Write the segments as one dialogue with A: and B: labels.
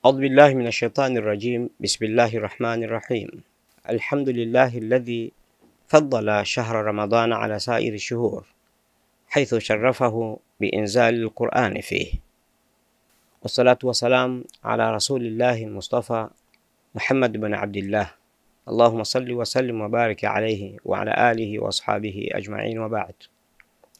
A: أعوذ بالله من الشيطان الرجيم. بسم الله الرحمن الرحيم. الحمد لله الذي فضل شهر رمضان على سائر الشهور حيث شرفه بإنزال القرآن فيه، والصلاة والسلام على رسول الله المصطفى محمد بن عبد الله. اللهم صل وسلم وبارك عليه وعلى آله وأصحابه أجمعين، وبعد.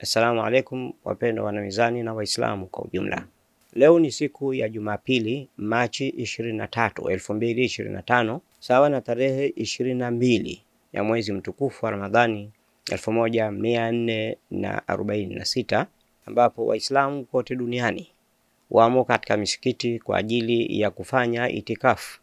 A: Assalamu alaikum wapendwa wanamizani na Waislamu kwa ujumla. Leo ni siku ya Jumapili, Machi 23, 2025, sawa na tarehe 22 ya mwezi mtukufu wa Ramadhani 1446, ambapo Waislamu kote duniani wamo katika misikiti kwa ajili ya kufanya itikafu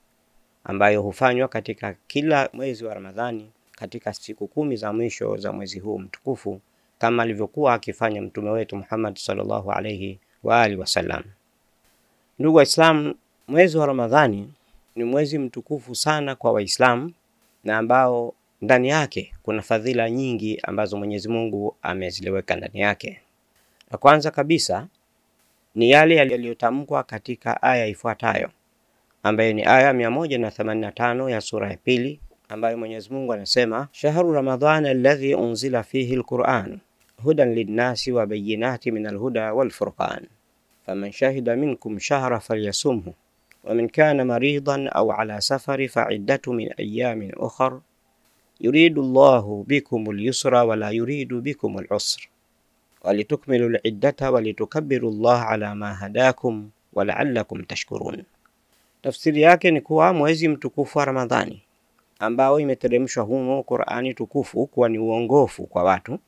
A: ambayo hufanywa katika kila mwezi wa Ramadhani katika siku 10 za mwisho za mwezi huu mtukufu, kama alivyokuwa akifanya mtume wetu Muhammad sallallahu alayhi wa alihi wasallam. Ndugu Waislamu, mwezi wa Ramadhani ni mwezi mtukufu sana kwa Waislamu na ambao ndani yake kuna fadhila nyingi ambazo Mwenyezi Mungu ameziweka ndani yake. Na kwanza kabisa ni yale yaliyotamkwa katika aya ifuatayo, ambayo ni aya 185 ya sura ya pili, ambayo Mwenyezi Mungu anasema: Shahru Ramadhana alladhi unzila fihi alquran hudan linnasi wa bayyinati min alhuda walfurqan faman shahida minkum shahra falyasumhu wa man kana maridan aw ala safari fa'iddatu min ayamin ukhra yuridu Allahu bikum al-yusra wa la yuridu bikum al-usra wa litukmilu al-iddata wa litukabbiru Allah ala ma hadakum wa la'allakum tashkurun. Tafsiri yake ni kuwa mwezi mtukufu wa Ramadhani ambao imeteremshwa humo Qur'ani tukufu kuwa ni uongofu kwa watu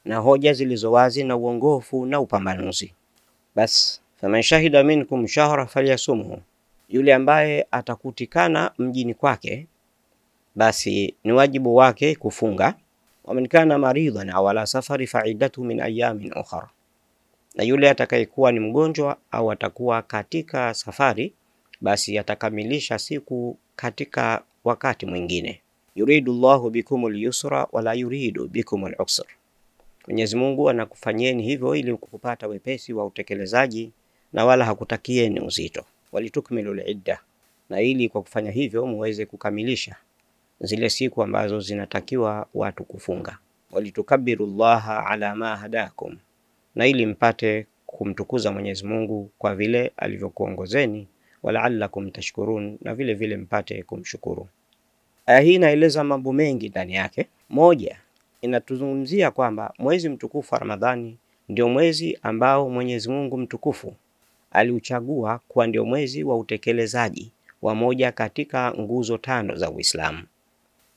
A: na hoja zilizowazi na uongofu na upambanuzi. Bas faman shahida minkum shahra falyasumhu, yule ambaye atakutikana mjini kwake basi ni wajibu wake kufunga. Wa man kana maridan aw ala safari fa'iddatu min ayamin ukhra, na yule atakayekuwa ni mgonjwa au atakuwa katika safari basi atakamilisha siku katika wakati mwingine. Yuridu Allahu bikumul yusra wala yuridu bikumul usra, Mwenyezi Mungu anakufanyeni hivyo ili kupata wepesi wa utekelezaji na wala hakutakieni uzito. Walitukmilul idda, na ili kwa kufanya hivyo muweze kukamilisha zile siku ambazo zinatakiwa watu kufunga. Walitukabbirullaha ala ma hadakum, na ili mpate kumtukuza Mwenyezi Mungu kwa vile alivyokuongozeni. Wala'allakum tashkurun, na vile vile mpate kumshukuru. Aya hii inaeleza mambo mengi ndani yake. Moja, inatuzungumzia kwamba mwezi mtukufu wa Ramadhani ndio mwezi ambao Mwenyezi Mungu mtukufu aliuchagua kuwa ndio mwezi wa utekelezaji wa moja katika nguzo 5 za Uislamu.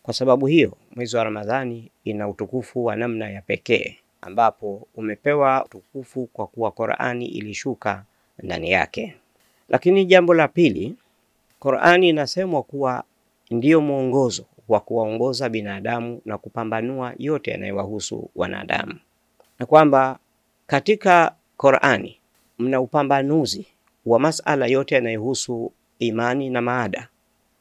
A: Kwa sababu hiyo, mwezi wa Ramadhani ina utukufu wa namna ya pekee, ambapo umepewa utukufu kwa kuwa Qur'ani ilishuka ndani yake. Lakini jambo la pili, Qur'ani inasemwa kuwa ndiyo mwongozo wa kuwaongoza binadamu na kupambanua yote yanayowahusu wanadamu, na kwamba katika Qur'ani mna upambanuzi wa masala yote yanayohusu imani na maada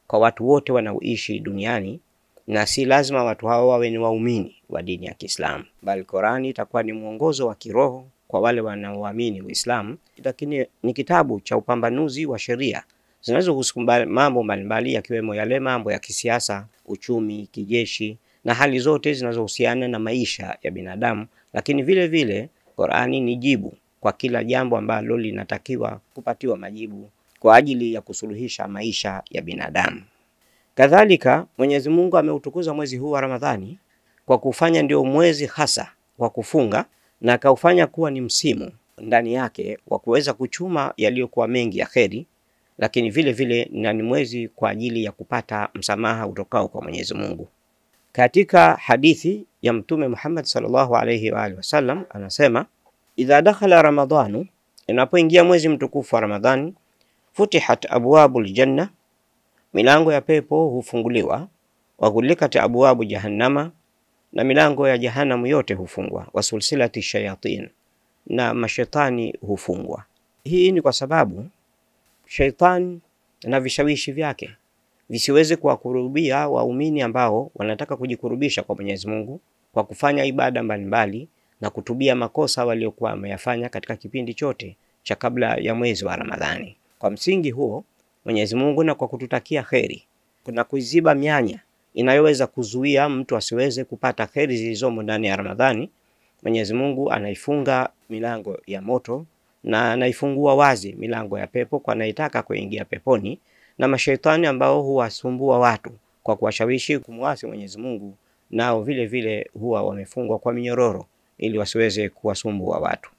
A: kwa watu wote wanaoishi duniani, na si lazima watu hao wawe ni waumini wa dini ya Kiislamu, bali Qur'ani itakuwa ni mwongozo wa kiroho kwa wale wanaoamini Uislamu. Lakini ni kitabu cha upambanuzi wa sheria zinazohusu mambo mbalimbali, yakiwemo yale mambo ya kisiasa, uchumi, kijeshi na hali zote zinazohusiana na maisha ya binadamu. Lakini vile vile Qur'ani ni jibu kwa kila jambo ambalo linatakiwa kupatiwa majibu kwa ajili ya kusuluhisha maisha ya binadamu. Kadhalika Mwenyezi Mungu ameutukuza mwezi huu wa Ramadhani kwa kufanya ndio mwezi hasa wa kufunga, na akaufanya kuwa ni msimu ndani yake wa kuweza kuchuma yaliyokuwa mengi ya kheri, lakini vile vile ni mwezi kwa ajili ya kupata msamaha utokao kwa Mwenyezi Mungu. Katika hadithi ya Mtume Muhammad sallallahu alayhi wa alihi wasallam anasema: idha dakhala ramadhanu, inapoingia mwezi mtukufu wa Ramadhani, futihat abwabul janna, milango ya pepo hufunguliwa, wa ghulikat abwabu jahannama, na milango ya jahannam yote hufungwa, wa sulsilati shayatin, na mashaitani hufungwa. Hii ni kwa sababu shaitani na vishawishi vyake visiweze kuwakurubia waumini ambao wanataka kujikurubisha kwa Mwenyezi Mungu kwa kufanya ibada mbalimbali na kutubia makosa waliokuwa wameyafanya katika kipindi chote cha kabla ya mwezi wa Ramadhani. Kwa msingi huo, Mwenyezi Mungu na kwa kututakia kheri, kuna kuziba mianya inayoweza kuzuia mtu asiweze kupata kheri zilizomo ndani ya Ramadhani, Mwenyezi Mungu anaifunga milango ya moto na anaifungua wazi milango ya pepo kwa anayetaka kuingia peponi, na mashaitani ambao huwasumbua watu kwa kuwashawishi kumwasi Mwenyezi Mungu, nao vile vile huwa wamefungwa kwa minyororo ili wasiweze kuwasumbua watu.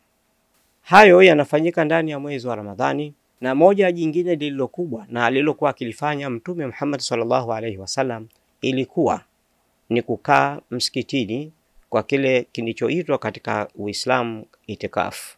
A: Hayo yanafanyika ndani ya mwezi wa Ramadhani, na moja jingine lililo kubwa na alilokuwa akilifanya Mtume Muhammad sallallahu alaihi wasallam ilikuwa ni kukaa msikitini kwa kile kilichoitwa katika Uislamu itikafu.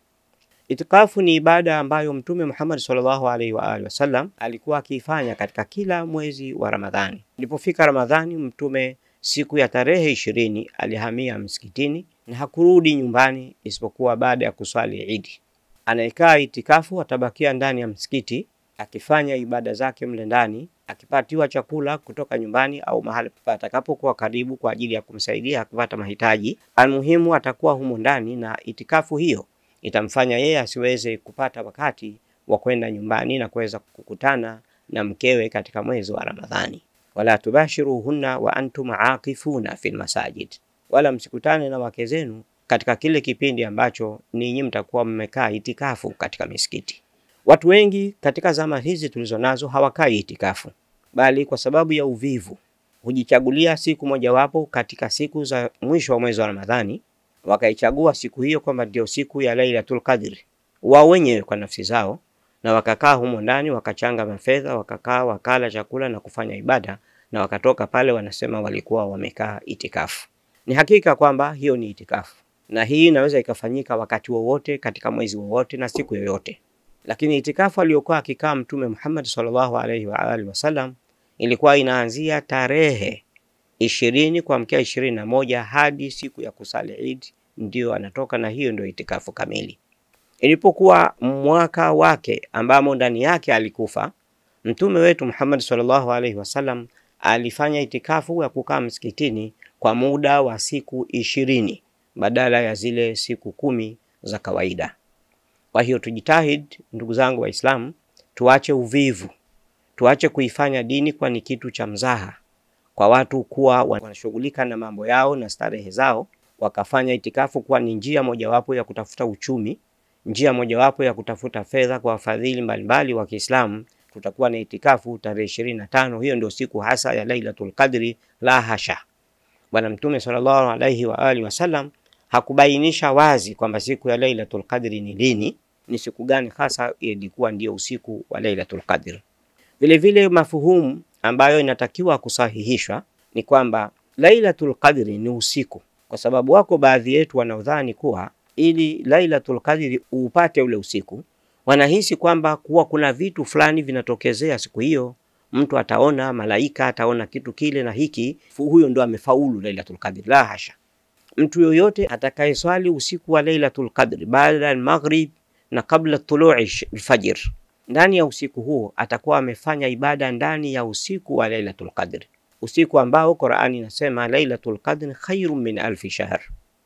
A: Itikafu ni ibada ambayo Mtume Muhammad sallallahu alaihi wasallam alikuwa akifanya katika kila mwezi wa Ramadhani. Ilipofika Ramadhani, Mtume siku ya tarehe 20 alihamia msikitini na hakurudi nyumbani isipokuwa baada ya kuswali Idi. Anayekaa itikafu atabakia ndani ya msikiti akifanya ibada zake mle ndani, akipatiwa chakula kutoka nyumbani au mahali atakapokuwa karibu kwa ajili ya kumsaidia kupata mahitaji. Almuhimu atakuwa humo ndani, na itikafu hiyo itamfanya yeye asiweze kupata wakati wa kwenda nyumbani na kuweza kukutana na mkewe katika mwezi wa Ramadhani. Wala tubashiruhunna wa antum aakifuna fil masajid, wala msikutane na wake zenu katika kile kipindi ambacho ninyi mtakuwa mmekaa itikafu katika misikiti. Watu wengi katika zama hizi tulizonazo hawakai itikafu, bali kwa sababu ya uvivu hujichagulia siku mojawapo katika siku za mwisho wa mwezi wa Ramadhani, wakaichagua siku hiyo kwamba ndio siku ya Lailatul Qadr wao wenyewe kwa nafsi zao, na wakakaa humo ndani, wakachanga mafedha, wakakaa wakala chakula na kufanya ibada, na wakatoka pale wanasema walikuwa wamekaa itikafu. Ni hakika kwamba hiyo ni itikafu, na hii inaweza ikafanyika wakati wowote katika mwezi wowote na siku yoyote. Lakini itikafu aliyokuwa akikaa Mtume Muhammad sallallahu alaihi wasallam ilikuwa inaanzia tarehe 20 kuamkia 21 hadi siku ya kusali Eid, ndio anatoka, na hiyo ndio itikafu kamili. Ilipokuwa mwaka wake ambamo ndani yake alikufa, Mtume wetu Muhammad sallallahu alaihi wasallam alifanya itikafu ya kukaa msikitini kwa muda wa siku 20 badala ya zile siku 10 za kawaida. Kwa hiyo tujitahid, ndugu zangu Waislamu, tuache uvivu, tuache kuifanya dini kwa ni kitu cha mzaha, kwa watu kuwa wanashughulika na mambo yao na starehe zao, wakafanya itikafu kuwa ni njia mojawapo ya kutafuta uchumi, njia mojawapo ya kutafuta fedha kwa wafadhili mbalimbali wa Kiislamu. Tutakuwa na itikafu tarehe 25, hiyo ndio siku hasa ya Lailatul Qadri. La hasha, Bwana Mtume sallallahu alaihi wasallam hakubainisha wazi kwamba siku ya Lailatul Qadri ni lini, ni siku gani hasa ilikuwa ndio usiku wa Lailatul Qadr. Vile vile mafuhumu ambayo inatakiwa kusahihishwa ni kwamba Lailatul Qadri ni usiku, kwa sababu wako baadhi yetu wanaodhani kuwa ili Lailatul Qadri upate ule usiku, wanahisi kwamba kuwa kuna vitu fulani vinatokezea siku hiyo, mtu ataona malaika, ataona kitu kile na hiki, huyo ndo amefaulu Lailatul Qadri. La hasha, mtu yoyote atakayeswali usiku wa Lailatul Qadri baada al-maghrib na kabla tulu'i al-fajr, ndani ya usiku huo atakuwa amefanya ibada ndani ya usiku wa Lailatul Qadr, usiku ambao Qur'ani inasema Lailatul Qadr khairun min alfi shahr.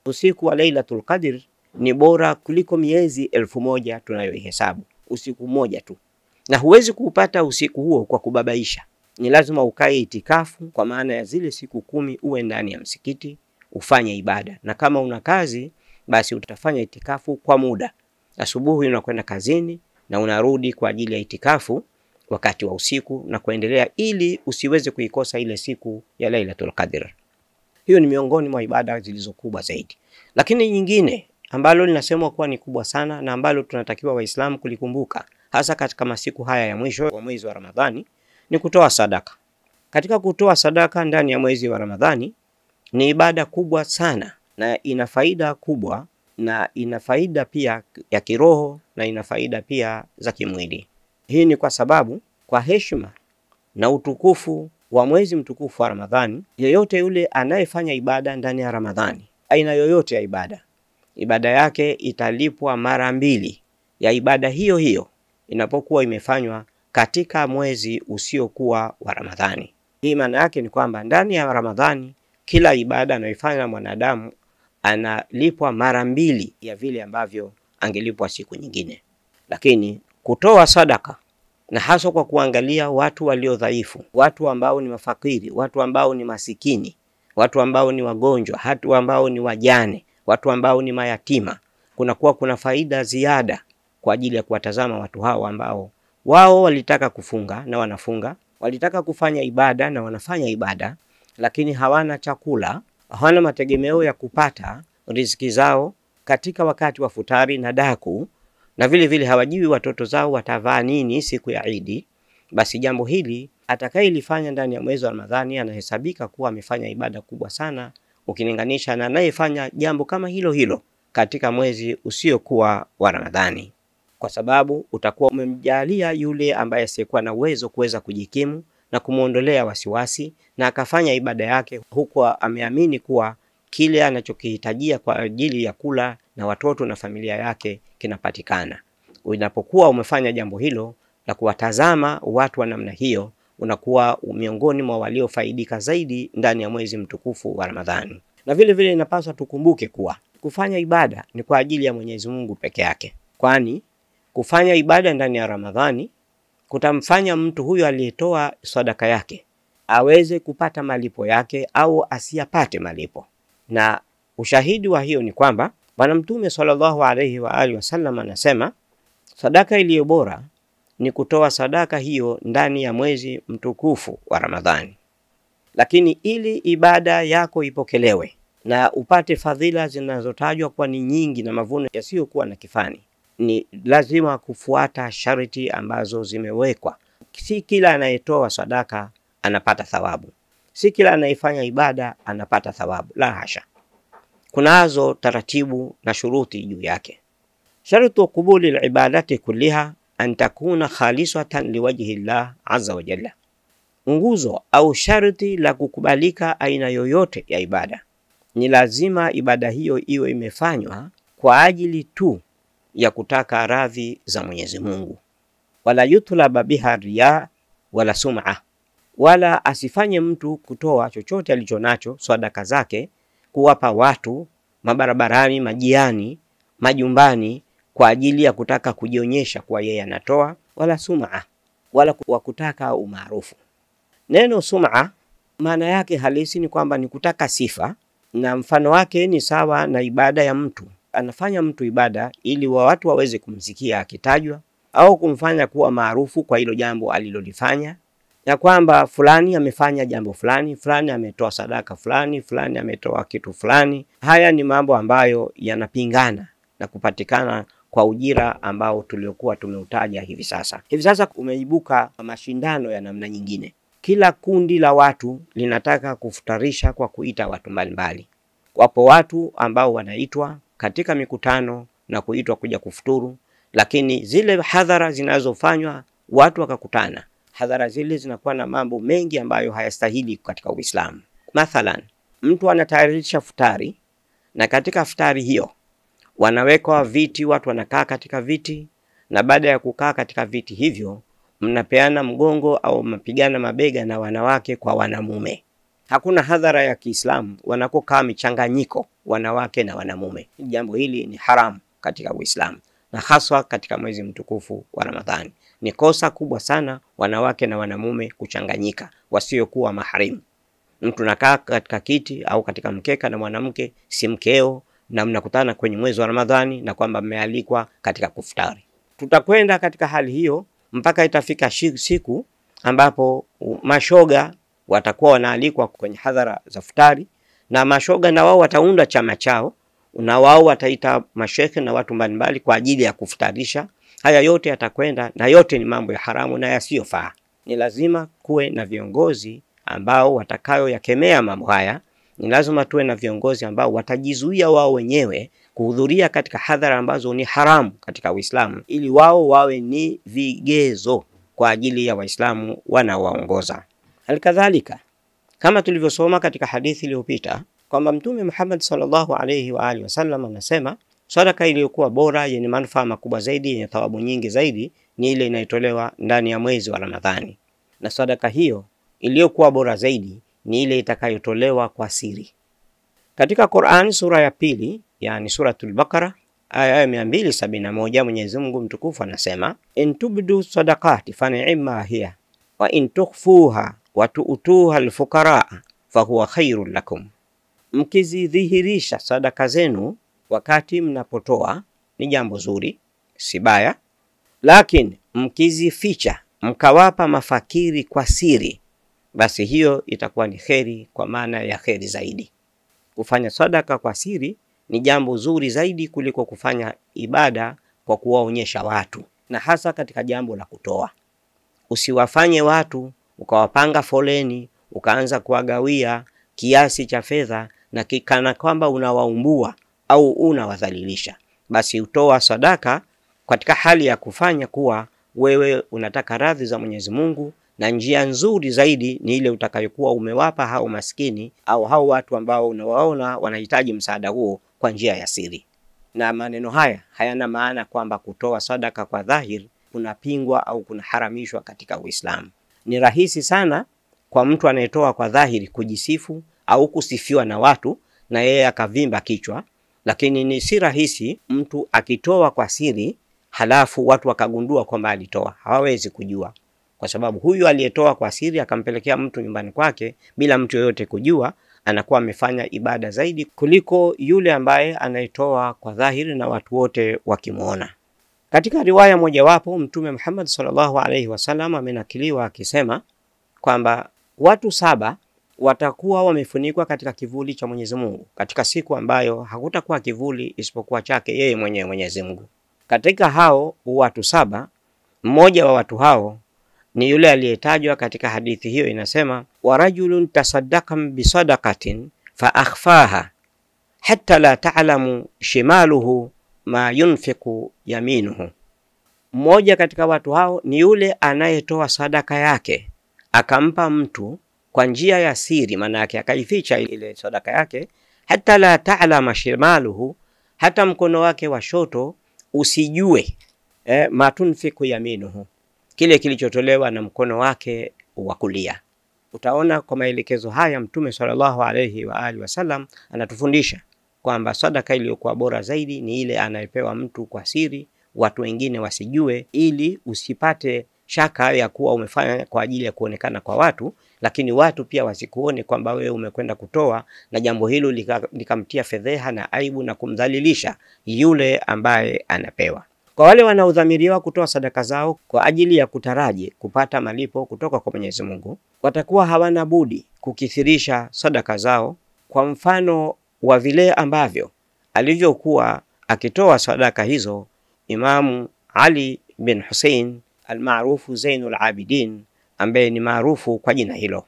A: Usiku wa Lailatul Qadr ni bora kuliko miezi 1000 tunayoihesabu, usiku mmoja tu. Na huwezi kuupata usiku huo kwa kubabaisha, ni lazima ukae itikafu, kwa maana ya zile siku 10 uwe ndani ya msikiti ufanye ibada. Na kama una kazi, basi utafanya itikafu kwa muda. Asubuhi unakwenda kazini na unarudi kwa ajili ya itikafu wakati wa usiku na kuendelea, ili usiweze kuikosa ile siku ya Lailatul Qadr. Hiyo ni miongoni mwa ibada zilizokubwa zaidi. Lakini nyingine ambalo linasemwa kuwa ni kubwa sana na ambalo tunatakiwa Waislamu kulikumbuka hasa katika masiku haya ya mwisho wa mwezi wa Ramadhani ni kutoa sadaka. Katika kutoa sadaka ndani ya mwezi wa Ramadhani ni ibada kubwa sana na ina faida kubwa, na ina faida pia ya kiroho na ina faida pia za kimwili. Hii ni kwa sababu kwa heshima na utukufu wa mwezi mtukufu wa Ramadhani, yeyote yule anayefanya ibada ndani ya Ramadhani, aina yoyote ya ibada yake italipwa mara 2 ya ibada hiyo hiyo inapokuwa imefanywa katika mwezi usiokuwa wa Ramadhani. Hii maana yake ni kwamba ndani ya Ramadhani kila ibada anayoifanya mwanadamu analipwa mara mbili ya vile ambavyo angelipwa siku nyingine. Lakini kutoa sadaka, na hasa kwa kuangalia watu walio dhaifu, watu ambao ni mafakiri, watu ambao ni masikini, watu ambao ni wagonjwa, watu ambao ni wajane, watu ambao ni mayatima, kuna faida ziada kwa ajili ya kuwatazama watu hao ambao wao walitaka kufunga na wanafunga, walitaka kufanya ibada na wanafanya ibada, lakini hawana chakula, hawana mategemeo ya kupata riziki zao katika wakati wa futari na daku, na vile vile hawajui watoto zao watavaa nini siku ya Idi. Basi jambo hili atakayelifanya ndani ya mwezi wa Ramadhani anahesabika kuwa amefanya ibada kubwa sana ukilinganisha na anayefanya jambo kama hilo hilo katika mwezi usiokuwa wa Ramadhani, kwa sababu utakuwa umemjalia yule ambaye asiyekuwa na uwezo kuweza kujikimu na kumuondolea wasiwasi, na akafanya ibada yake huku ameamini kuwa kile anachokihitajia kwa ajili ya kula na watoto na familia yake kinapatikana. Unapokuwa umefanya jambo hilo la kuwatazama watu wa namna hiyo, unakuwa miongoni mwa waliofaidika zaidi ndani ya mwezi mtukufu wa Ramadhani. Na vile vile inapaswa tukumbuke kuwa kufanya ibada ni kwa ajili ya Mwenyezi Mungu peke yake, kwani kufanya ibada ndani ya Ramadhani kutamfanya mtu huyo aliyetoa sadaka yake aweze kupata malipo yake au asiyapate malipo. Na ushahidi wa hiyo ni kwamba Bwana Mtume sallallahu alayhi wa alihi wasallam anasema sadaka iliyo bora ni kutoa sadaka hiyo ndani ya mwezi mtukufu wa Ramadhani. Lakini ili ibada yako ipokelewe na upate fadhila zinazotajwa kwa ni nyingi na mavuno yasiyokuwa na kifani, ni lazima kufuata sharti ambazo zimewekwa. Si kila anayetoa sadaka anapata thawabu, si kila anayefanya ibada anapata thawabu, la hasha. Kunazo taratibu na shuruti juu yake. Shartu qubuli al-ibadati kulliha an takuna khalisatan liwajhi Allah azza wa jalla. Nguzo au sharti la kukubalika aina yoyote ya ibada ni lazima ibada hiyo iwe imefanywa kwa ajili tu ya kutaka radhi za Mwenyezi Mungu. Wala yutlaba biha riya wala sum'a, wala asifanye mtu kutoa chochote alichonacho sadaka zake kuwapa watu mabarabarani, majiani, majumbani kwa ajili ya kutaka kujionyesha kwa yeye anatoa, wala sum'a, wala kwa kutaka umaarufu. Neno sum'a maana yake halisi ni kwamba ni kutaka sifa, na mfano wake ni sawa na ibada ya mtu. Anafanya mtu ibada ili watu waweze kumsikia akitajwa au kumfanya kuwa maarufu kwa hilo jambo alilolifanya, na kwamba fulani amefanya jambo fulani, fulani ametoa sadaka fulani, fulani ametoa kitu fulani. Haya ni mambo ambayo yanapingana na kupatikana kwa ujira ambao tuliokuwa tumeutaja hivi sasa. Hivi sasa umeibuka mashindano ya namna nyingine. Kila kundi la watu linataka kufutarisha kwa kuita watu mbalimbali. Wapo watu ambao wanaitwa katika mikutano na kuitwa kuja kufuturu, lakini zile hadhara zinazofanywa watu wakakutana, hadhara zile zinakuwa na mambo mengi ambayo hayastahili katika Uislamu. Mathalan, mtu anatayarisha futari, na katika futari hiyo wanaweka viti, watu wanakaa katika viti, na baada ya kukaa katika viti hivyo mnapeana mgongo au mapigana mabega na wanawake kwa wanamume. Hakuna hadhara ya Kiislamu wanakokaa michanganyiko wanawake na wanamume. Jambo hili ni haramu katika Uislamu, na haswa katika mwezi mtukufu wa Ramadhani. Ni kosa kubwa sana wanawake na wanamume kuchanganyika wasiokuwa maharimu. Mtu nakaa katika kiti au katika mkeka na mwanamke si mkeo, na mnakutana kwenye mwezi wa Ramadhani na kwamba mmealikwa katika kufutari. Tutakwenda katika hali hiyo mpaka itafika siku ambapo mashoga watakuwa wanaalikwa kwenye hadhara za futari, na mashoga na wao wataunda chama chao, na wao wataita mashekhe na watu mbalimbali kwa ajili ya kufutarisha. Haya yote yatakwenda, na yote ni mambo ya haramu na yasiyofaa. Ni lazima kuwe na viongozi ambao watakayo yakemea mambo haya. Ni lazima tuwe na viongozi ambao watajizuia wao wenyewe kuhudhuria katika hadhara ambazo ni haramu katika Uislamu, ili wao wawe ni vigezo kwa ajili ya Waislamu wanaowaongoza. Halikadhalika, kama tulivyosoma katika hadithi iliyopita kwamba Mtume Muhammad sallallahu alayhi wa alihi wasallam anasema sadaka iliyokuwa bora yenye manufaa makubwa zaidi, yenye thawabu nyingi zaidi, ni ile inayotolewa ndani ya mwezi wa Ramadhani. Na sadaka hiyo iliyokuwa bora zaidi ni ile itakayotolewa kwa siri. Katika Qur'an sura ya pili, yani suratul Baqara aya 271, Mwenyezi Mungu mtukufu anasema, in tubdu sadaqati fa ni'ma hiya wa in tukhfuha wa tu'tuha al-fuqara fa huwa khairul lakum, mkizidhihirisha sadaka zenu wakati mnapotoa ni jambo zuri, si baya, lakini mkizificha mkawapa mafakiri kwa siri, basi hiyo itakuwa ni kheri, kwa maana ya kheri zaidi. Kufanya sadaka kwa siri ni jambo zuri zaidi kuliko kufanya ibada kwa kuwaonyesha watu, na hasa katika jambo la kutoa. Usiwafanye watu ukawapanga foleni ukaanza kuwagawia kiasi cha fedha na kikana kwamba unawaumbua au unawadhalilisha. Basi utoa sadaka katika hali ya kufanya kuwa wewe unataka radhi za Mwenyezi Mungu, na njia nzuri zaidi ni ile utakayokuwa umewapa hao maskini au hao watu ambao unawaona wanahitaji msaada huo kwa njia ya siri. Na maneno haya hayana maana kwamba kutoa sadaka kwa dhahiri kunapingwa au kunaharamishwa katika Uislamu. Ni rahisi sana kwa mtu anayetoa kwa dhahiri kujisifu au kusifiwa na watu na yeye akavimba kichwa, lakini ni si rahisi mtu akitoa kwa siri halafu watu wakagundua kwamba alitoa. Hawawezi kujua, kwa sababu huyu aliyetoa kwa siri akampelekea mtu nyumbani kwake bila mtu yoyote kujua, anakuwa amefanya ibada zaidi kuliko yule ambaye anaitoa kwa dhahiri na watu wote wakimuona. Katika riwaya mojawapo Mtume Muhammad sallallahu alaihi wasallam amenakiliwa akisema kwamba watu 7 watakuwa wamefunikwa katika kivuli cha Mwenyezi Mungu katika siku ambayo hakutakuwa kivuli isipokuwa chake yeye mwenyewe Mwenyezi Mungu. Katika hao watu 7, mmoja wa watu hao ni yule aliyetajwa katika hadithi hiyo, inasema, wa rajulun tasaddaqa bi sadaqatin fa akhfaha hatta la ta'lamu shimaluhu ma yunfiqu yaminuhu. Mmoja katika watu hao ni yule anayetoa sadaka yake akampa mtu kwa njia ya siri, maana yake akaificha ile sadaka yake, hatta la ta'lama shimaluhu, hata mkono wake wa shoto usijue ma tunfiqu yaminuhu, kile kilichotolewa na mkono wake wa kulia. Utaona kwa maelekezo haya Mtume sallallahu alayhi wa alihi wasallam anatufundisha kwamba sadaka iliyokuwa bora zaidi ni ile anayepewa mtu kwa siri, watu wengine wasijue, ili usipate shaka ya kuwa umefanya kwa ajili ya kuonekana kwa watu, lakini watu pia wasikuone kwamba wewe umekwenda kutoa na jambo hilo likamtia fedheha na aibu na kumdhalilisha yule ambaye anapewa. Kwa wale wanaodhamiriwa kutoa sadaka zao kwa ajili ya kutaraji kupata malipo kutoka kwa Mwenyezi Mungu, watakuwa hawana budi kukithirisha sadaka zao, kwa mfano wa vile ambavyo alivyokuwa akitoa sadaka hizo Imamu Ali bin Hussein almaarufu Zainul Abidin, ambaye ni maarufu kwa jina hilo.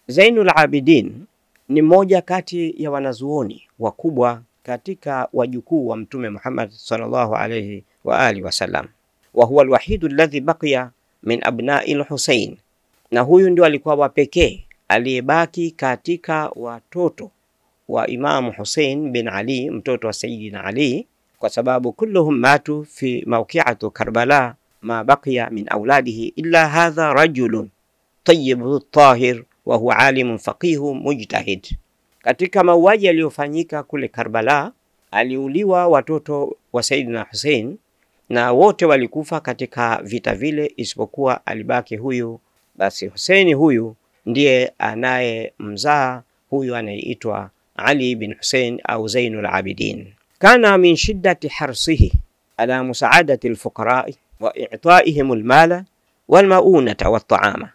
A: Zainul Abidin ni mmoja kati ya wanazuoni wakubwa katika wajukuu wa Mtume Muhammad sallallahu alayhi wa alihi wasallam, wa huwa alwahidu alladhi baqiya min abna'i al-Husayn, na huyu ndio alikuwa wa pekee aliyebaki katika watoto wa Imamu Hussein bin Ali, mtoto wa Sayyidina Ali, kwa sababu kulluhum matu fi mawqi'ati Karbala, ma baqiya min auladihi illa hadha rajulun tayyibun tahir wa huwa alimun faqihun mujtahid. Katika mauaji yaliyofanyika kule Karbala, aliuliwa watoto wa Sayyidina Hussein na wote walikufa katika vita vile isipokuwa alibaki huyu. Basi Hussein huyu ndiye anayemzaa huyu anayeitwa Ali bin Hussein au Zainul Abidin. Kana min shiddati harsihi ala musaadati alfuqara wa i'taihim almala walmaunata watta'ama.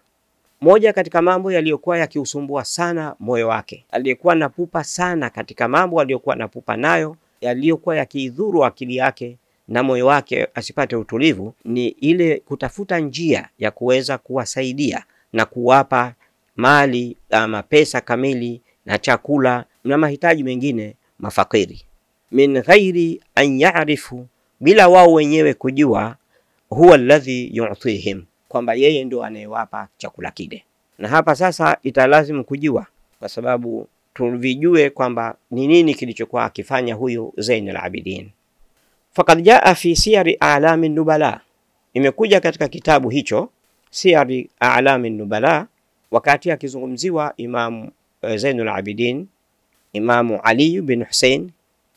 A: Moja katika mambo yaliyokuwa yakiusumbua sana moyo wake, aliyekuwa na pupa sana katika mambo aliyokuwa na pupa nayo, yaliyokuwa yakidhuru akili yake na moyo wake asipate utulivu, ni ile kutafuta njia ya kuweza kuwasaidia na kuwapa mali ama pesa kamili na chakula na mahitaji mengine mafakiri, min ghairi an ya'rifu, bila wao wenyewe kujua, huwa alladhi yu'tihim, kwamba yeye ndio anayewapa chakula kile. Na hapa sasa italazimu kujua, kwa sababu tuvijue kwamba ni nini kilichokuwa akifanya huyu Zainul Abidin. Faqad jaa fi siyari a'lamin nubala, imekuja katika kitabu hicho Siyari A'lamin Nubala, wakati akizungumziwa Imam Zainul Abidin Imamu Ali bin Hussein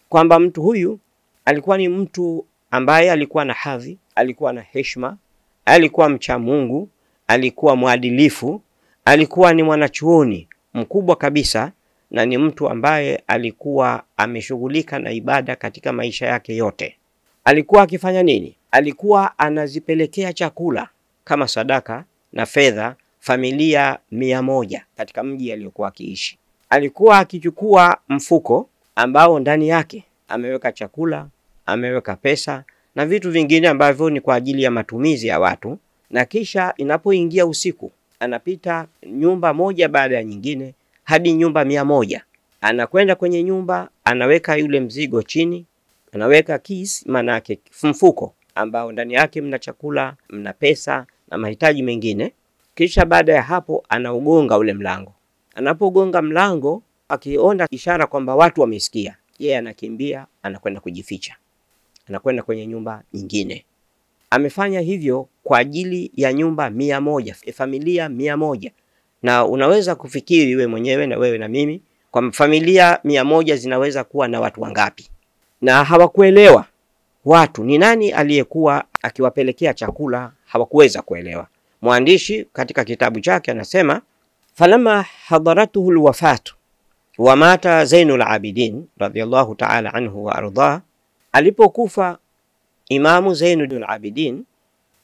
A: kwamba mtu huyu alikuwa ni mtu ambaye alikuwa na hadhi, alikuwa na heshima, alikuwa mcha Mungu, alikuwa mwadilifu, alikuwa ni mwanachuoni mkubwa kabisa, na ni mtu ambaye alikuwa ameshughulika na ibada katika maisha yake yote. Alikuwa akifanya nini? Alikuwa anazipelekea chakula kama sadaka na fedha familia 100 katika mji aliyokuwa akiishi. Alikuwa akichukua mfuko ambao ndani yake ameweka chakula, ameweka pesa na vitu vingine ambavyo ni kwa ajili ya matumizi ya watu, na kisha inapoingia usiku anapita nyumba moja baada ya nyingine hadi nyumba 100. Anakwenda kwenye nyumba, anaweka yule mzigo chini, anaweka kis, maana yake mfuko ambao ndani yake mna chakula, mna pesa na mahitaji mengine. Kisha baada ya hapo anaugonga ule mlango. Anapogonga mlango, akiona ishara kwamba watu wamesikia, yeye anakimbia, anakwenda kujificha, anakwenda kwenye nyumba nyingine. Amefanya hivyo kwa ajili ya nyumba 100, familia 100. Na unaweza kufikiri wewe mwenyewe na wewe na mimi kwa familia 100 zinaweza kuwa na watu wangapi? Na hawakuelewa watu ni nani aliyekuwa akiwapelekea chakula, hawakuweza kuelewa. Mwandishi katika kitabu chake anasema, falama hadaratuhu alwafatu wa mata Zainul Abidin radhiyallahu ta'ala anhu wa arda, alipokufa Imamu Zainul Abidin,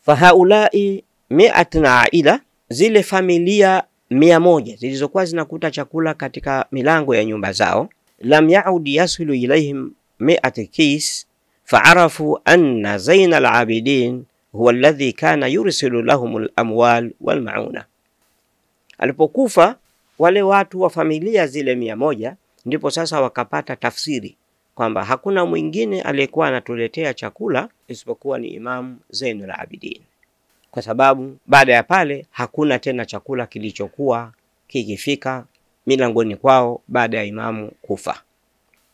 A: fahaulai 100 aila, zile familia 100 zilizokuwa zinakuta chakula katika milango ya nyumba zao, lam yaud yasilu ilaihim 100 kis, faarafu anna Zainul Abidin huwa alladhi kana yursilu lahum al-amwal wal mauna. Alipokufa wale watu wa familia zile 100, ndipo sasa wakapata tafsiri kwamba hakuna mwingine aliyekuwa anatuletea chakula isipokuwa ni Imam Zainul Abidin, kwa sababu baada ya pale hakuna tena chakula kilichokuwa kikifika milangoni kwao baada ya imamu kufa.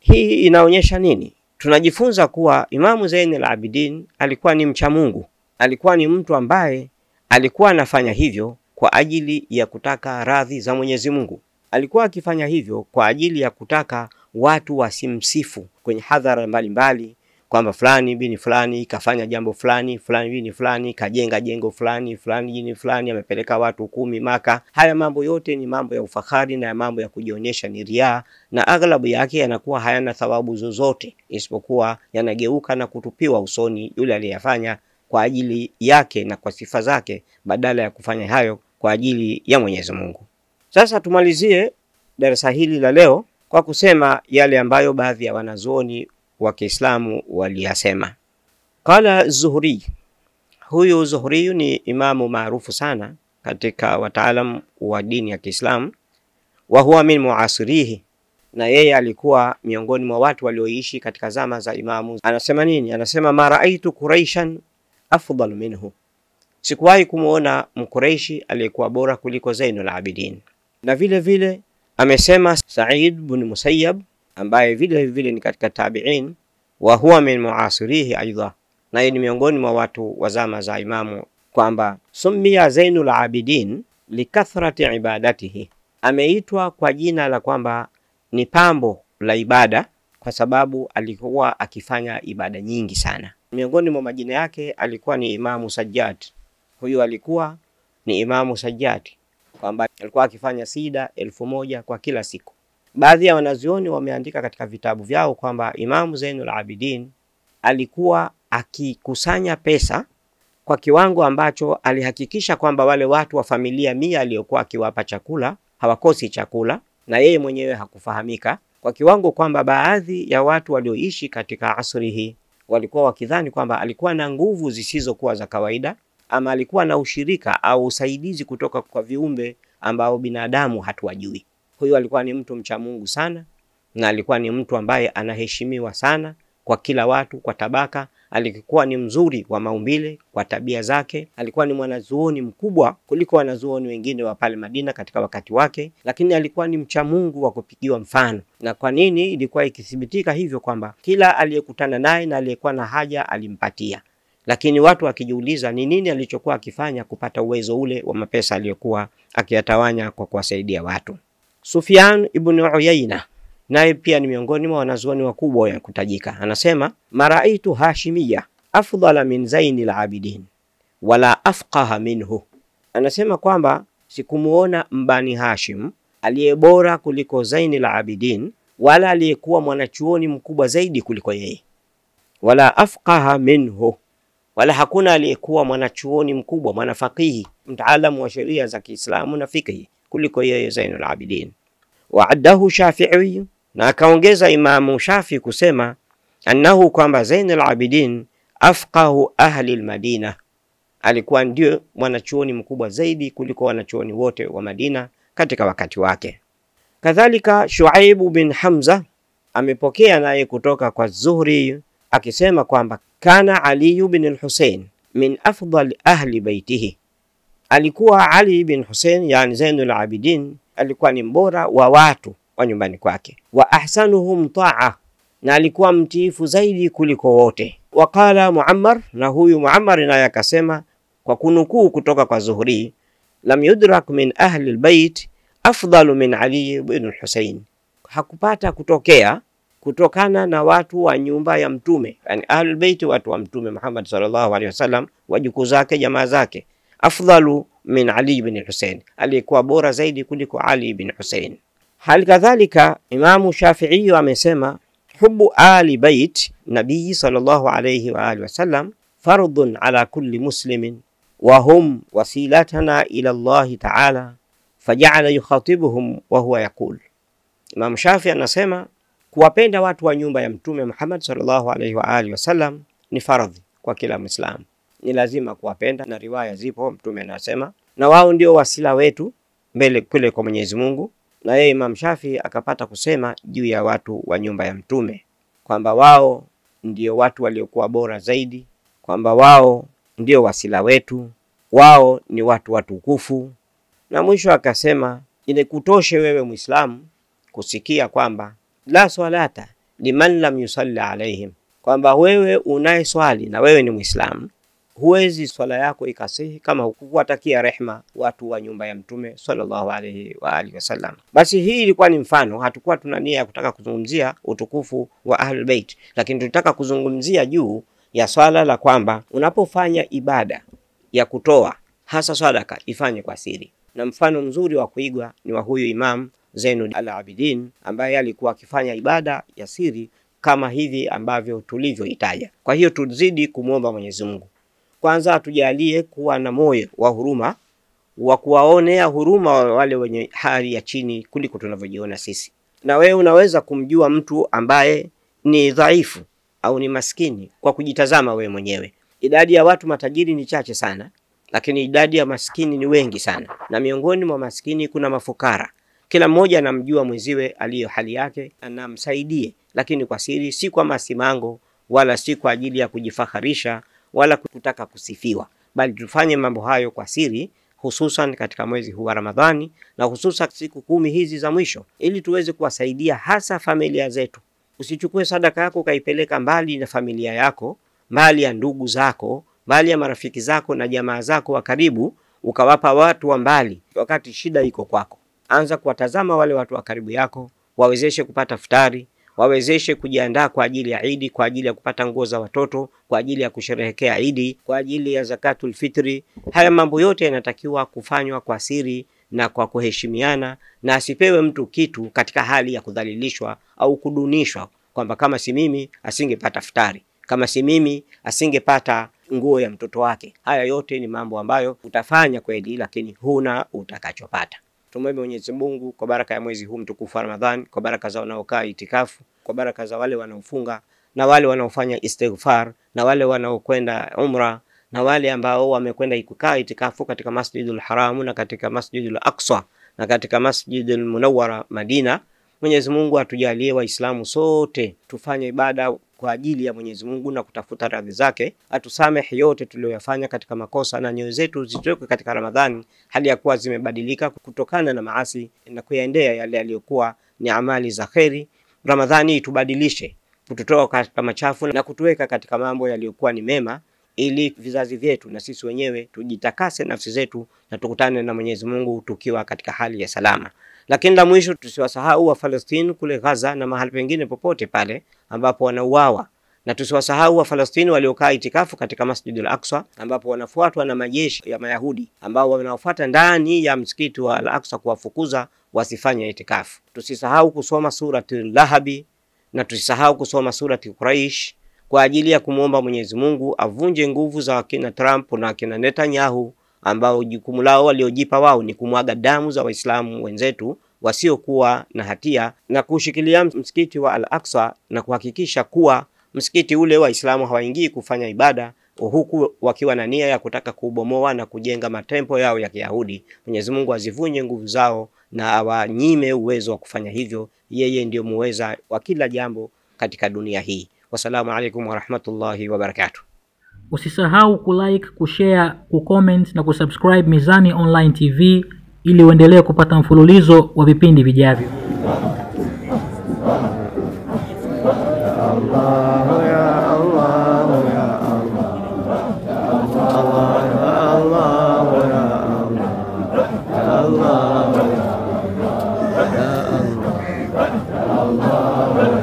A: Hii inaonyesha nini? Tunajifunza kuwa Imam Zainul Abidin alikuwa ni mcha Mungu, alikuwa ni mtu ambaye alikuwa anafanya hivyo kwa ajili ya kutaka radhi za Mwenyezi Mungu. Alikuwa akifanya hivyo kwa ajili ya kutaka watu wasimsifu kwenye hadhara mbalimbali kwamba fulani bini fulani kafanya jambo fulani, fulani bini fulani kajenga jengo fulani, fulani bini fulani amepeleka watu 10 Maka. Haya mambo yote ni mambo ya ufahari na mambo ya kujionyesha, ni riaa, na aghlabu yake yanakuwa hayana thawabu zozote isipokuwa yanageuka na kutupiwa usoni yule aliyefanya kwa ajili yake na kwa sifa zake, badala ya kufanya hayo kwa ajili ya Mwenyezi Mungu. Sasa tumalizie darasa hili la leo kwa kusema yale ambayo baadhi ya wanazuoni wa Kiislamu waliyasema. Qala Zuhri, huyu Zuhri ni imamu maarufu sana katika wataalam wa dini ya Kiislamu, wa huwa min muasirihi, na yeye alikuwa miongoni mwa watu walioishi katika zama za imamu. Anasema nini? Anasema, ma raaitu Quraishan afdal minhu, sikuwahi kumuona mkureishi aliyekuwa bora kuliko Zainul Abidin. Na vile vile amesema Sa'id bin Musayyab, ambaye vile vile ni katika tabi'in, wa huwa min muasirihi aidha, na yeye ni miongoni mwa watu wa zama za imamu, kwamba summiya Zainul Abidin likathrati ibadatihi, ameitwa kwa jina la kwamba ni pambo la ibada kwa sababu alikuwa akifanya ibada nyingi sana. Miongoni mwa majina yake alikuwa ni Imamu Sajjad. Huyu alikuwa ni Imamu Sajjad, kwamba alikuwa akifanya sida 1000 kwa kila siku. Baadhi ya wanazuoni wameandika katika vitabu vyao kwamba Imamu Zainul Abidin alikuwa akikusanya pesa kwa kiwango ambacho alihakikisha kwamba wale watu wa familia 100 aliyokuwa akiwapa chakula hawakosi chakula, na yeye mwenyewe hakufahamika, kwa kiwango kwamba baadhi ya watu walioishi katika asri hii walikuwa wakidhani kwamba alikuwa na nguvu zisizokuwa za kawaida, ama alikuwa na ushirika au usaidizi kutoka kwa viumbe ambao binadamu hatuwajui. Huyu alikuwa ni mtu mcha Mungu sana, na alikuwa ni mtu ambaye anaheshimiwa sana kwa kila watu, kwa tabaka. Alikuwa ni mzuri wa maumbile kwa tabia zake. Alikuwa ni mwanazuoni mkubwa kuliko wanazuoni wengine wa pale Madina katika wakati wake, lakini alikuwa ni mcha Mungu wa kupigiwa mfano. Na kwa nini ilikuwa ikithibitika hivyo? Kwamba kila aliyekutana naye na aliyekuwa na haja alimpatia, lakini watu wakijiuliza ni nini alichokuwa akifanya kupata uwezo ule wa mapesa aliyokuwa akiyatawanya kwa kuwasaidia watu. Sufyan ibn Uyayna naye pia ni miongoni mwa wanazuoni wakubwa ya kutajika. Anasema maraitu hashimiyya afdala min Zainil Abidin wala afqaha minhu. Anasema kwamba sikumuona Mbani Hashim aliyebora kuliko Zainil Abidin wala aliyekuwa mwanachuoni mkubwa zaidi kuliko yeye, wala afqaha minhu, wala hakuna aliyekuwa mwanachuoni mkubwa, mwanafaqihi, mtaalamu wa sheria za Kiislamu na fiqh kuliko yeye Zainul Abidin. Waaddahu Shafi'i, na akaongeza Imamu Shafi kusema annahu, kwamba Zainul Abidin afqahu ahli al-Madina, alikuwa ndio mwanachuoni mkubwa zaidi kuliko wanachuoni wote wa Madina katika wakati wake. Kadhalika Shuaib bin Hamza amepokea naye kutoka kwa Zuhri akisema kwamba kana Ali bin al-Husayn min afdal ahli baitihi, alikuwa Ali bin Hussein yani Zainul Abidin alikuwa ni mbora wa watu wa nyumbani kwake, wa ahsanuhum ta'a, na alikuwa mtiifu zaidi kuliko wote. Waqala Muammar, na huyu Muammar naye akasema kwa kunukuu kutoka kwa Zuhri, lam yudrak min ahli albayt afdalu min Ali ibn al-Husayn, hakupata kutokea kutokana na watu wa nyumba ya Mtume, yani ahli albayt, watu wa Mtume Muhammad sallallahu alaihi wasallam, wajukuu zake, jamaa zake, afdalu min Ali ibn al-Husayn, alikuwa bora zaidi kuliko Ali ibn Husayn. Hali kadhalika Imamu Shafi'i amesema hubbu ali bait nabii sallallahu alayhi wa alihi wasallam fardun ala kulli muslimin wa hum wasilatana ila Allah ta'ala, faja'ala yukhatibuhum wa huwa yaqul. Imam Shafi'i anasema kuwapenda watu wa nyumba ya Mtume Muhammad sallallahu alayhi wa alihi wasallam ni faradhi kwa kila Muislamu, ni lazima kuwapenda, na riwaya zipo Mtume anasema na wao ndio wasila wetu mbele kule kwa Mwenyezi Mungu. Na yeye Imam Shafi akapata kusema juu ya watu wa nyumba ya Mtume kwamba wao ndio watu waliokuwa bora zaidi, kwamba wao ndio wasila wetu, wao ni watu watukufu. Na mwisho akasema inekutoshe wewe Muislamu kusikia kwamba la swalata liman lam yusalli alaihim, kwamba wewe unaye swali na wewe ni Muislamu, huwezi swala yako ikasihi kama hukuwatakia rehma watu wa nyumba ya Mtume sallallahu alayhi wa alihi wasallam. Basi hii ilikuwa ni mfano, hatakuwa tuna nia ya kutaka kuzungumzia utukufu wa Ahlul Bait, lakini tunataka kuzungumzia juu ya swala la kwamba unapofanya ibada ya kutoa hasa sadaka ifanye kwa siri. Na mfano mzuri wa kuigwa ni wa huyu Imam Zainul Abidin ambaye alikuwa akifanya ibada ya siri kama hivi ambavyo tulivyoitaja. Kwa hiyo tuzidi kumuomba Mwenyezi Mungu kwanza atujalie kuwa na moyo wa huruma, wa kuwaonea huruma wale wenye hali ya chini kuliko tunavyojiona sisi. Na wewe unaweza kumjua mtu ambaye ni dhaifu au ni maskini kwa kujitazama wewe mwenyewe. Idadi ya watu matajiri ni chache sana, lakini idadi ya maskini ni wengi sana, na miongoni mwa maskini kuna mafukara. Kila mmoja anamjua mwenziwe aliyo hali yake, anamsaidie, lakini kwa siri, si kwa masimango wala si kwa ajili ya kujifaharisha wala kutaka kusifiwa, bali tufanye mambo hayo kwa siri, hususan katika mwezi huu wa Ramadhani na hususan siku 10 hizi za mwisho, ili tuweze kuwasaidia hasa familia zetu. Usichukue sadaka yako kaipeleka mbali na familia yako, mbali ya ndugu zako, mbali ya marafiki zako na jamaa zako wa karibu, ukawapa watu wa mbali wakati shida iko kwako. Anza kuwatazama wale watu wa karibu yako, wawezeshe kupata futari, wawezeshe kujiandaa kwa ajili ya Eid, kwa ajili ya kupata nguo za watoto, kwa ajili ya kusherehekea Eid, kwa ajili ya zakatul fitri. Haya mambo yote yanatakiwa kufanywa kwa siri na kwa kuheshimiana, na asipewe mtu kitu katika hali ya kudhalilishwa au kudunishwa, kwamba kama si mimi asingepata futari, kama si mimi asingepata nguo ya mtoto wake. Haya yote ni mambo ambayo utafanya kweli, lakini huna utakachopata. Tumwombe Mwenyezi Mungu kwa baraka ya mwezi huu mtukufu wa Ramadhani, kwa baraka za wanaokaa itikafu, kwa baraka za wale wanaofunga na wale wanaofanya istighfar na wale wanaokwenda umra na wale ambao wamekwenda kukaa itikafu katika Masjidul Haram na katika Masjidul Aqsa na katika Masjidul Munawwara Madina. Mwenyezi Mungu atujalie Waislamu sote tufanye ibada kwa ajili ya Mwenyezi Mungu na kutafuta radhi zake. Atusamehe yote tuliyoyafanya katika makosa, na nyoyo zetu zitoke katika Ramadhani hali ya kuwa zimebadilika kutokana na maasi na kuyaendea yale yaliyokuwa ni amali za kheri. Ramadhani itubadilishe, kututoa katika machafu na kutuweka katika mambo yaliyokuwa ni mema, ili vizazi vyetu na sisi wenyewe tujitakase nafsi zetu na tukutane na Mwenyezi Mungu tukiwa katika hali ya salama. Lakini la mwisho, tusiwasahau wa Falastini kule Gaza na mahali pengine popote pale ambapo wanauawa, na tusiwasahau wa Falastini waliokaa itikafu katika Masjid al-Aqsa ambapo wanafuatwa na majeshi ya Mayahudi ambao wanaofuata ndani ya msikiti wa al-Aqsa kuwafukuza wasifanye itikafu. Tusisahau kusoma surati Lahabi na tusisahau kusoma surati Quraish kwa ajili ya kumuomba Mwenyezi Mungu avunje nguvu za wakina Trump na wakina Netanyahu ambao jukumu lao waliojipa wao ni kumwaga damu za Waislamu wenzetu wasiokuwa na hatia, na kushikilia msikiti wa al-Aqsa na kuhakikisha kuwa msikiti ule Waislamu hawaingii kufanya ibada huku wakiwa na nia ya kutaka kubomoa na kujenga matempo yao ya Kiyahudi. Mwenyezi Mungu azivunje nguvu zao na awanyime uwezo wa kufanya hivyo. Yeye ndio muweza wa kila jambo katika dunia hii. Wassalamu alaikum warahmatullahi wabarakatuh.
B: Usisahau kulike, kushare, kucomment na kusubscribe Mizani Online TV ili uendelee kupata mfululizo wa vipindi vijavyo.
C: Allah